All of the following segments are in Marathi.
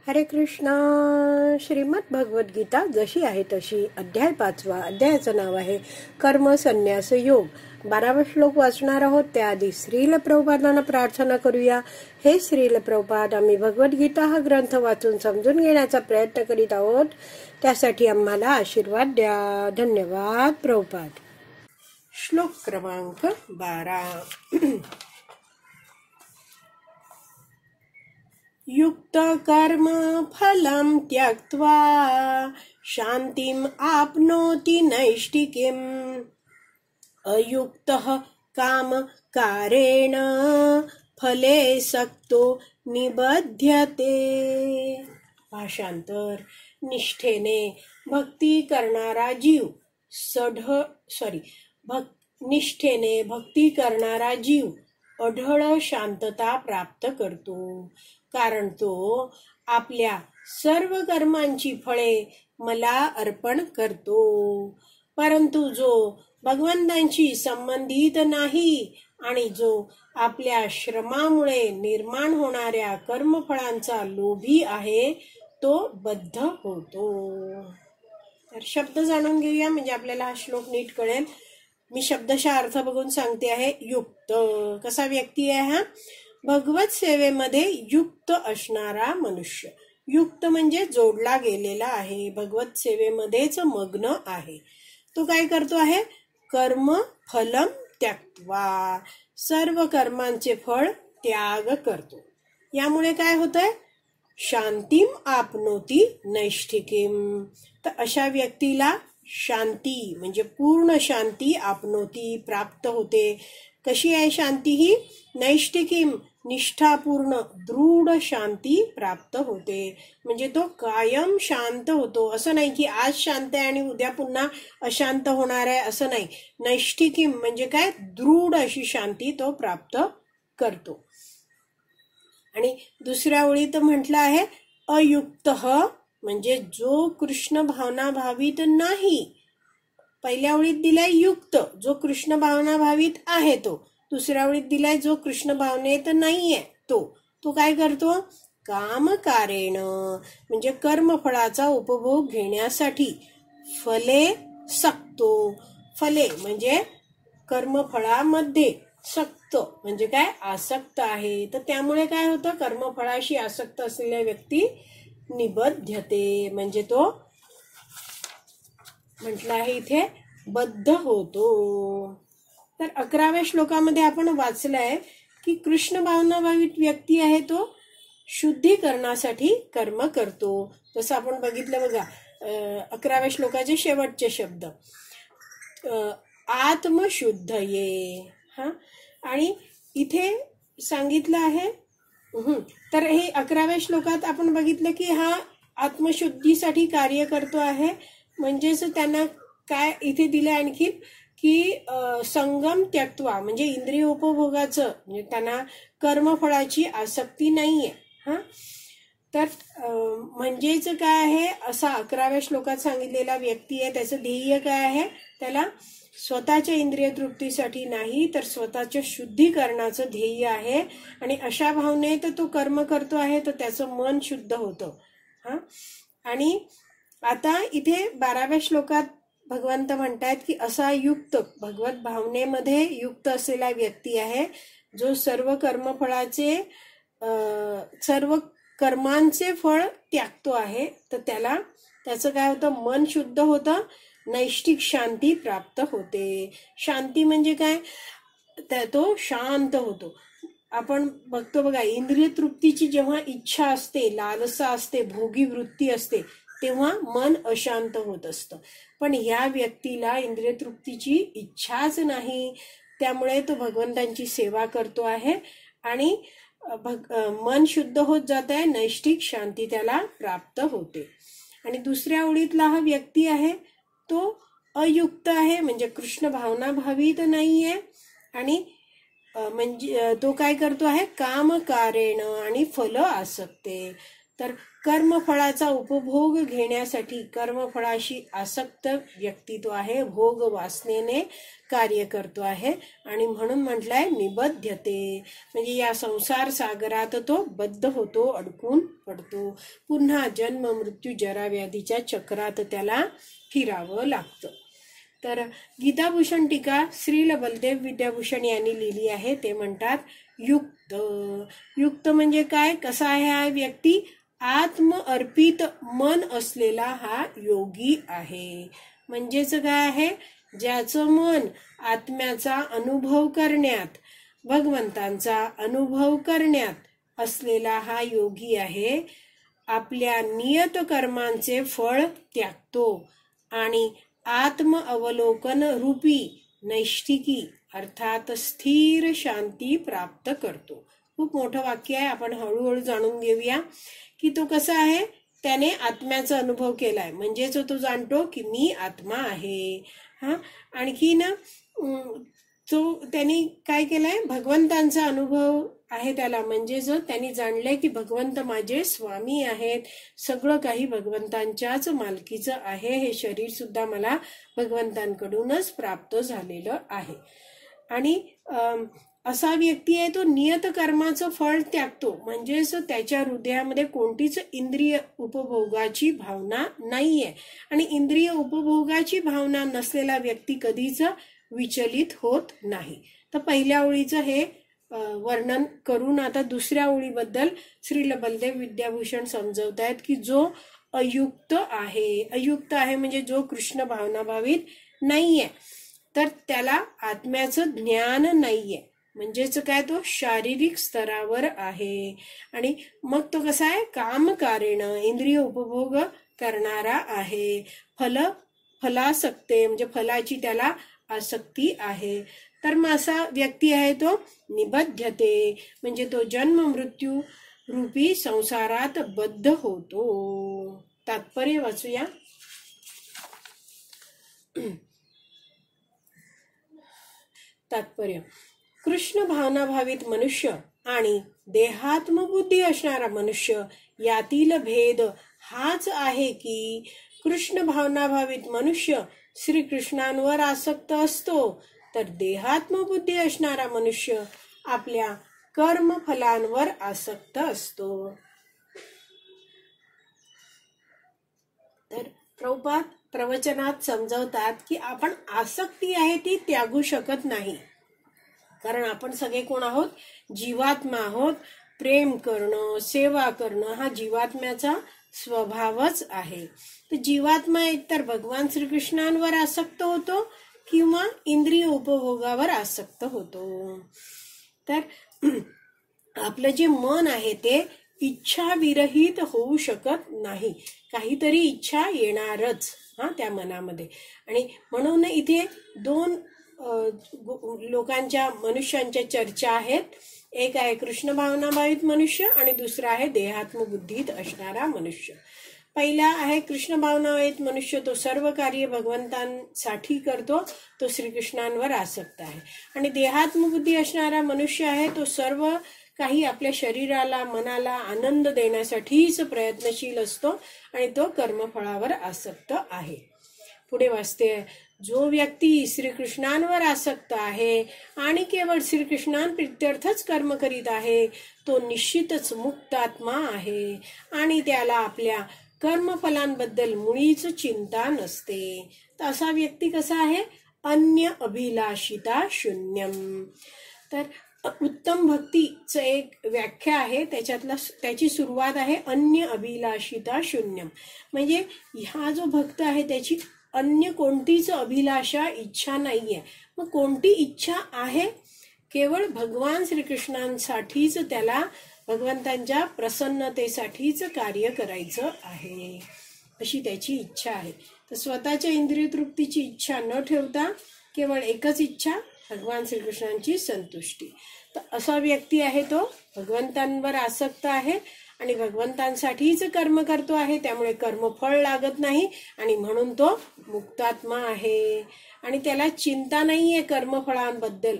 हरे कृष्णा. श्रीमद भगवत गीता जशी आहे तशी, अध्याय 5. अध्यायाचं नाव आहे कर्म संन्यास योग. 12वा श्लोक वाचणार आहोत. त्याआधी श्रील प्रभुपादांना प्रार्थना करूया. हे श्रील प्रभुपाद, आम्ही भगवद्गीता हा ग्रंथ वाचून समजून घेण्याचा प्रयत्न करीत आहोत. त्यासाठी आम्हाला आशीर्वाद द्या. धन्यवाद प्रभुपाद. श्लोक क्रमांक 12. युक्त कर्म फलं त्यक्त्वा शांतिम आपनोति नैष्टिकीम अयुक्तः काम कारेण फले सक्तो निबध्यते. भाषांतर. निष्ठेने भक्ती करणारा जीव निष्ठेने भक्ती करणारा जीव अढळ शांतता प्राप्त करतो, कारण तो आपल्या सर्व कर्मांची फळे मला अर्पण करतो. परंतु जो भगवंतांशी संबंधित नाही आणि जो आपल्या श्रमामुळे निर्माण होणाऱ्या कर्मफळांचा लोभी आहे, तो बद्ध होतो. तर शब्द जाणून घेऊया, म्हणजे आपल्याला हा श्लोक नीट कळेल. मी शब्दशः अर्थ बघून सांगते आहे. युक्त कसा व्यक्ती आहे हा? भगवत सेवेमध्ये युक्त असणारा मनुष्य. युक्त म्हणजे जोडला गेलेला आहे, भगवत सेवेमध्येच मग्न आहे. तो काय करतो आहे? कर्म फलम त्यक्त्वा, सर्व कर्मांचे फळ त्याग करतो. यामुळे काय होतंय? शांतीम आपनोति नैष्ठिकीम. तर अशा व्यक्तीला शांती म्हणजे पूर्ण शांती आपनोति प्राप्त होते. कशी आहे शांती ही? नैष्ठिकीम निष्ठापूर्ण दृढ शांती प्राप्त होते. म्हणजे तो कायम शांत होतो. असं नाही की आज शांत आहे आणि उद्या पुन्हा अशांत होणार आहे, असं नाही. नैष्ठिकीम म्हणजे काय? दृढ अशी शांती तो प्राप्त करतो. आणि दुसऱ्या ओळीत म्हटलं आहे अयुक्त, म्हणजे जो कृष्ण भावना भावित नाही. पहिल्या ओळीत दिलाय युक्त, जो कृष्ण भावना भावित आहे तो. दुसऱ्या ओळीत दिलाय जो कृष्ण भावनेत नाहीये तो काय करतो? काम कारेण म्हणजे कर्मफळाचा उपभोग घेण्यासाठी फले सक्तो. फले म्हणजे कर्मफळामध्ये, सक्त म्हणजे काय? आसक्त आहे. तर त्यामुळे काय होतं? कर्मफळाशी आसक्त असलेल्या व्यक्ती निबध्यते, म्हणजे तो म्हटलं आहे इथे बद्ध होतो. तर 11व्या श्लोकामध्ये आपण वाचलंय की कृष्ण भावना भावित व्यक्ती आहे तो शुद्धीकरणासाठी कर्म करतो. जसं आपण बघितलं बघा 11व्या श्लोकाचे शेवटचे शब्द आत्मशुद्धये. आणि इथे सांगितलं आहे. तर हे 11व्या श्लोकात आपण बघितलं की हा आत्मशुद्धीसाठी कार्य करतो आहे. म्हणजेच त्यांना काय इथे दिलं आणखी की संगम त्यक्त्वा म्हणजे इंद्रिय उपभोगाचं, म्हणजे त्यांना कर्मफळाची आसक्ती नाहीये. तर म्हणजेच काय आहे? असा 11व्या श्लोकात सांगितलेला व्यक्ती आहे, त्याचं ध्येय काय आहे? त्याला स्वतःच्या इंद्रिय तृप्तीसाठी नाही, तर स्वतःच्या शुद्धीकरणाचं ध्येय आहे. आणि अशा भावनेत तो कर्म करतो आहे, तर त्याचं मन शुद्ध होतं. आणि आता इथे 12व्या श्लोकात भगवंत म्हणतायत की असा युक्त, भगवत भावनेमध्ये युक्त असलेला व्यक्ती आहे, जो सर्व कर्मफळाचे सर्व कर्मांचे फळ त्यागतो आहे. तर त्याचं काय होतं? मन शुद्ध होतं, नैष्ठिक शांती प्राप्त होते. शांती म्हणजे काय? तो शांत होतो. आपण बघतो बघा, इंद्रिय तृप्तीची जेव्हा इच्छा असते, लालसा असते, भोगी वृत्ती असते, तेव्हा मन अशांत होत असतं. पण ह्या व्यक्तीला इंद्रिय तृप्तीची इच्छाच नाही, त्यामुळे तो भगवंतांची सेवा करतो आहे आणि मन शुद्ध होत जात आहे, नैष्ठिक शांती त्याला प्राप्त होते. आणि दुसऱ्या ओळीतला हा व्यक्ती आहे तो अयुक्त आहे, म्हणजे कृष्ण भावना भावित नाहीये. आणि म्हणजे तो काय करतो आहे? काम कारेण आणि फल आसक्ते. तर कर्मफळाचा उपभोग घेण्यासाठी कर्मफळाशी आसक्त व्यक्तित्व आहे, भोग वासनेने कार्य करतो आहे आणि म्हणून म्हटलंय निबध्यते, म्हणजे या संसार सागरात तो बद्ध होतो, अडकून पडतो, पुन्हा जन्म मृत्यू जरा व्याधीच्या चक्रात त्याला फिरावं लागतं. तर गीताभूषण टीका श्रील बलदेव विद्याभूषण यांनी लिहिली आहे. ते म्हणतात युक्त. युक्त म्हणजे काय, कसा आहे हा व्यक्ती, आत्म अर्पित मन असलेला हा योगी आहे. म्हणजेच काय आहे, ज्याचं मन आत्म्याचा अनुभव करण्यात, भगवंतांचा अनुभव करण्यात असलेला हा योगी आहे. आपल्या नियत कर्मांचे फळ त्यागतो आणि आत्म अवलोकन रूपी नैष्ठिकी अर्थात स्थिर शांती प्राप्त करतो. खूप मोठं वाक्य आहे, आपण हळूहळू जाणून घेऊया की तो कसा आहे. त्याने आत्म्याचा अनुभव केलाय, म्हणजेच तो जाणतो की मी आत्मा आहे. आणखी ना त्यांनी काय केलंय, भगवंतांचा अनुभव आहे त्याला, म्हणजे त्यांनी जाणलंय की भगवंत माझे स्वामी आहेत, सगळं काही भगवंतांच्याच मालकीचं आहे, हे शरीर सुद्धा मला भगवंतांकडूनच प्राप्त झालेलं आहे. आणि असा व्यक्ती आहे तो नियत कर्माचं फळ त्यागतो, म्हणजेच त्याच्या हृदयामध्ये कोणतीच इंद्रिय उपभोगाची भावना नाहीये. आणि इंद्रिय उपभोगाची भावना नसलेला व्यक्ती कधीच विचलित होत नाही. तर पहिल्या ओळीचं हे वर्णन करून आता दुसऱ्या ओळीबद्दल श्रील बलदेव विद्याभूषण समजवतायत की जो अयुक्त आहे, अयुक्त आहे म्हणजे जो कृष्ण भावनाभावित नाहीये, तर त्याला आत्म्याचं ज्ञान नाहीये, म्हणजेच काय तो शारीरिक स्तरावर आहे. आणि मग तो कसा आहे, कामकारेण इंद्रिय उपभोग करणारा आहे, फलासक्ते म्हणजे फलाची त्याला आसक्ती आहे. तर मग असा व्यक्ती आहे तो निबध्यते, म्हणजे तो जन्म मृत्यू रूपी संसारात बद्ध होतो. तात्पर्य वाचूया. तात्पर्य, कृष्ण भावनाभावित मनुष्य आणि देहात्मबुद्धी असणारा मनुष्य यातील भेद हाच आहे की कृष्ण भावनाभावित मनुष्य श्रीकृष्णांवर आसक्त असतो, तर देहात्मबुद्धी असणारा मनुष्य आपल्या कर्मफलांवर आसक्त असतो. तर प्रभुपाद प्रवचनात समजवतात की आपण आसक्ती आहे ती त्यागू शकत नाही, कारण आपण सगळे कोण आहोत, जीवात्मा आहोत. प्रेम करणं, सेवा करणं हा जीवात्म्याचा स्वभावच आहे. तर जीवात्मा एकतर भगवान श्रीकृष्णांवर आसक्त होतो किंवा इंद्रिय उपभोगावर आसक्त होतो. तर आपलं जे मन आहे ते इच्छा विरहित होऊ शकत नाही, काहीतरी इच्छा येणारच त्या मनामध्ये. आणि म्हणून इथे दोन लोकांच्या मनुष्यांच्या चर्चा आहेत. एक आहे कृष्ण भावनाभावित मनुष्य आणि दुसरा आहे देहात्मबुद्धीत असणारा मनुष्य. पहिला आहे कृष्ण भावनाभावित मनुष्य, तो सर्व कार्य भगवंतांसाठी करतो, तो श्रीकृष्णांवर आसक्त आहे. आणि देहात्मबुद्धी असणारा मनुष्य आहे तो सर्व काही आपल्या शरीराला मनाला आनंद देण्यासाठीच प्रयत्नशील असतो आणि तो कर्मफळावर आसक्त आहे. पुढे वाचते, जो व्यक्ती श्रीकृष्णांवर आसक्त आहे आणि केवळ श्रीकृष्णांप्रित्यर्थच कर्म करीत आहे, तो निश्चितच मुक्तात्मा आहे आणि त्याला आपल्या कर्मफलांबद्दल मुळीच चिंता नसते. तर असा व्यक्ती कसा आहे, अन्य अभिलाषिता शून्यम. तर उत्तम भक्तीचं एक व्याख्या आहे, त्याची सुरुवात आहे अन्य अभिलाषिता शून्यम, म्हणजे हा जो भक्त आहे त्याची अन्य कोणतीच अभिलाषा इच्छा नाहीये. मग कोणती इच्छा आहे, केवळ भगवान श्रीकृष्णांसाठीच त्याला भगवंतांच्या प्रसन्नतेसाठीच कार्य करायचं आहे, अशी त्याची इच्छा आहे. तर स्वतःच्या इंद्रिय तृप्तीची इच्छा न ठेवता केवळ एकच इच्छा, भगवान श्रीकृष्णांची संतुष्टी. तर असा व्यक्ती आहे तो भगवंतांवर आसक्त आहे आणि भगवंतांसाठीच कर्म करतो आहे, त्यामुळे कर्मफळ लागत नाही आणि म्हणून तो मुक्तात्मा आहे. आणि त्याला चिंता नाहीये कर्मफळांबद्दल,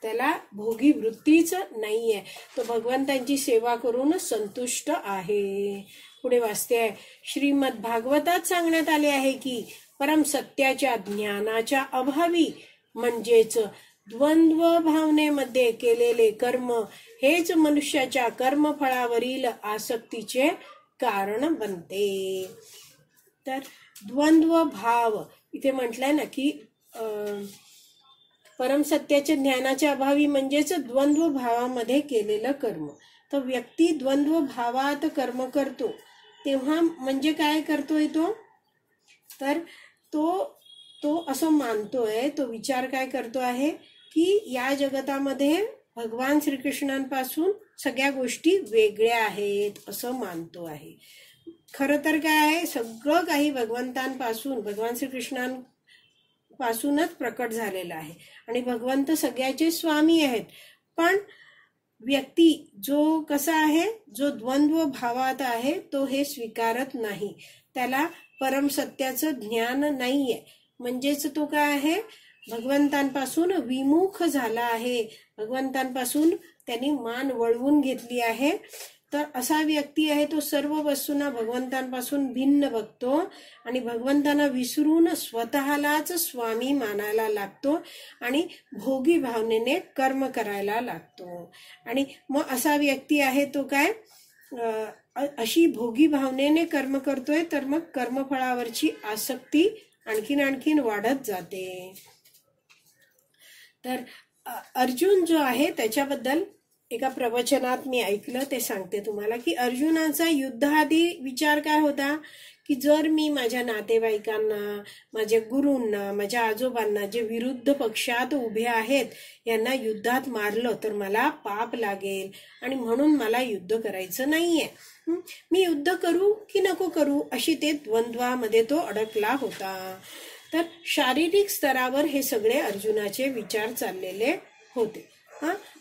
त्याला भोगी वृत्तीच नाहीये, तो भगवंतांची सेवा करून संतुष्ट आहे. पुढे वाचते आहे, श्रीमद भागवतात सांगण्यात आले आहे की परम सत्याच्या ज्ञानाच्या अभावी म्हणजेच द्वंद्व भावनेमध्ये केलेले कर्म हेच मनुष्याच्या कर्मफळावरील आसक्तीचे कारण बनते. तर द्वंद्व भाव इथे म्हटलंय ना की परम सत्याच्या ज्ञानाच्या अभावी म्हणजेच द्वंद्व भावामध्ये केलेलं कर्म. तर व्यक्ती द्वंद्व भावात कर्म करतो तेव्हा म्हणजे काय करतोय तो, तर तो असं मानतोय, तो विचार काय करतो आहे की या जगतामध्ये भगवान श्रीकृष्णांपासून सगळ्या गोष्टी वेगळ्या आहेत असं मानतो आहे. खरं तर काय आहे, सगळं काही भगवंतांपासून, भगवान श्रीकृष्णांपासूनच प्रकट झालेलं आहे आणि भगवंत सगळ्याचे स्वामी आहेत. पण व्यक्ती जो कसा आहे, जो द्वंद्व भावात आहे तो हे स्वीकारत नाही, त्याला परम सत्याचं ज्ञान नाहीये, म्हणजेच तो काय आहे, भगवंतांपासून विमुख झाला आहे, भगवंतांपासून त्यांनी मान वळवून घेतली आहे. तर असा व्यक्ती आहे तो सर्व वस्तूंना भगवंतांपासून भिन्न बघतो आणि भगवंतांना विसरून स्वतःलाच स्वामी मानायला लागतो आणि भोगी भावनेने कर्म करायला लागतो. आणि मग असा व्यक्ती आहे तो काय, अशी भोगी भावनेने कर्म करतोय, तर मग कर्मफळावरची आसक्ती आणखीन वाढत जाते. तर अर्जुन जो आहे त्याच्याबद्दल एका प्रवचनात मी ऐकलं, ते सांगते तुम्हाला की अर्जुनाचा युद्धाआधी विचार काय होता की जर मी माझ्या नातेवाईकांना, माझ्या गुरूंना, माझ्या आजोबांना जे विरुद्ध पक्षात उभे आहेत यांना युद्धात मारलं तर मला पाप लागेल आणि म्हणून मला युद्ध करायचं नाहीये. मी युद्ध करू की नको करू अशी ते द्वंद्वामध्ये तो अडकला होता. तर शारीरिक स्तरावर हे सगळे अर्जुनाचे विचार चाललेले होते.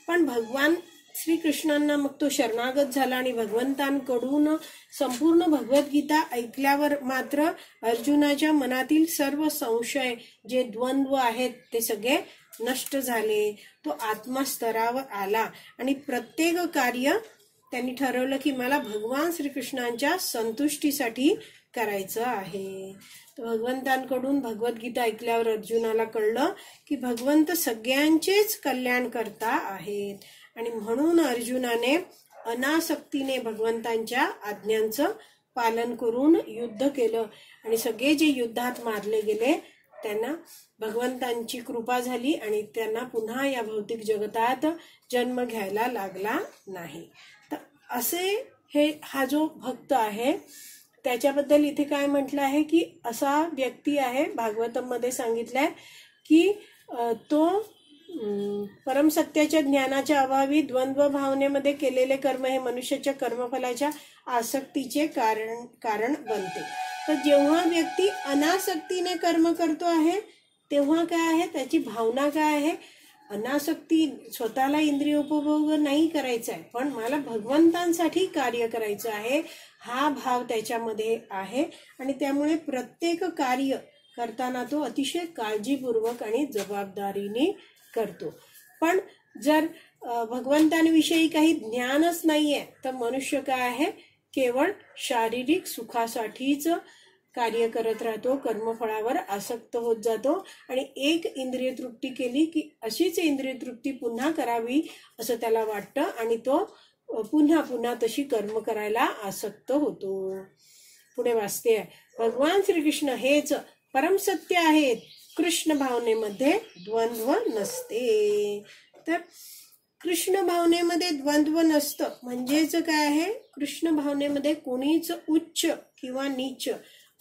पण भगवान श्रीकृष्णांना मग तो शरणागत झाला आणि भगवंतांकडून संपूर्ण भगवद्गीता ऐकल्यावर मात्र अर्जुनाच्या मनातील सर्व संशय, जे द्वंद्व आहेत ते सगळे नष्ट झाले. तो आत्मस्तरावर आला आणि प्रत्येक कार्य त्यांनी ठरवलं की मला भगवान श्रीकृष्णांच्या संतुष्टीसाठी करायचं आहे. तर भगवंतांकडून भगवद्गीता ऐकल्यावर अर्जुनाला कळलं की भगवंत सगळ्यांचेच कल्याण करता आहेत आणि म्हणून अर्जुनाने अनासक्तीने भगवंतांच्या आज्ञांचं पालन करून युद्ध केलं आणि सगळे जे युद्धात मारले गेले त्यांना भगवंतांची कृपा झाली आणि त्यांना पुन्हा या भौतिक जगतात जन्म घ्यायला लागला नाही. तर असे हा जो भक्त आहे त्याच्याबद्दल इथे काय म्हटलं आहे की असा व्यक्ती आहे, भागवतम मध्ये सांगितलंय की तो परमसत्याच्या ज्ञानाच्या अभावी द्वंद्व भावनेमध्ये केलेले कर्म हे मनुष्याच्या कर्मफलाच्या आसक्तीचे कारण बनते. तर जेव्हा व्यक्ती अनासक्तीने कर्म करतो आहे तेव्हा काय आहे, त्याची भावना काय आहे, अनासक्ती, स्वतःला इंद्रियोपभोग नाही करायचा आहे पण मला भगवंतांसाठी कार्य करायचं आहे, हा भाव त्याच्यामध्ये आहे आणि त्यामुळे प्रत्येक कार्य करताना तो अतिशय काळजीपूर्वक आणि जबाबदारीने करतो. पण जर भगवंतांविषयी काही ज्ञानच नाहीये तर मनुष्य काय आहे, केवळ शारीरिक सुखासाठीच कार्य करत राहतो, कर्मफळावर आसक्त होत जातो आणि एक इंद्रिय तृप्ती केली की अशीच इंद्रिय तृप्ती पुन्हा करावी असं त्याला वाटतं आणि तो पुन्हा तशी कर्म करायला आसक्त होतो. पुढे वाचते आहे, भगवान श्रीकृष्ण हेच परमसत्य आहेत, कृष्ण भावनेमध्ये द्वंद्व नसते. तर कृष्ण भावनेमध्ये द्वंद्व नसतं म्हणजेच काय आहे, कृष्ण भावनेमध्ये कोणीच उच्च किंवा नीच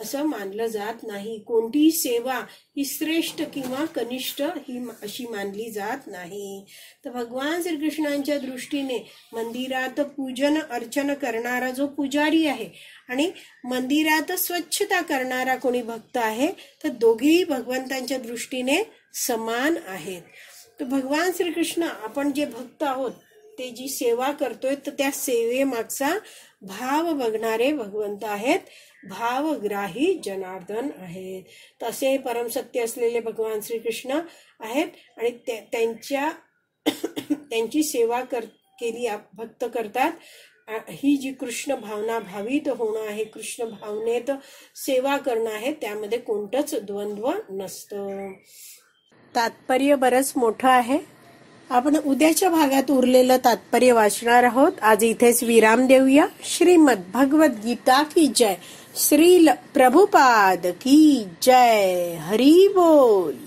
असं मानलं जात नाही, कोणतीही सेवा ही श्रेष्ठ किंवा कनिष्ठ ही अशी मानली जात नाही. तर भगवान श्रीकृष्णांच्या दृष्टीने मंदिरात पूजन अर्चन करणारा जो पुजारी आहे आणि मंदिरात स्वच्छता करणारा कोणी भक्त आहे तर दोघेही भगवंतांच्या दृष्टीने समान आहेत. तर भगवान श्रीकृष्ण, आपण जे भक्त आहोत ते जी सेवा करतोय तर त्या सेवेमागचा भाव बघणारे भगवंत आहेत, भावग्राही जनार्दन आहेत. तसे परमसत्य असलेले भगवान श्रीकृष्ण आहेत आणि त्यांच्या त्यांची सेवा केली भक्त करतात. ही जी कृष्ण भावना भावित होणं आहे, कृष्ण भावनेत सेवा करणं आहे, त्यामध्ये कोणतंच द्वंद्व नसतं. तात्पर्य बरंच मोठं आहे. आपण उद्याच्या भागात उरलेलं तात्पर्य वाचणार आहोत. आज इथेच विराम देऊया. श्रीमद भगवद गीता की जय. श्रील प्रभुपाद की जय. हरी बोल.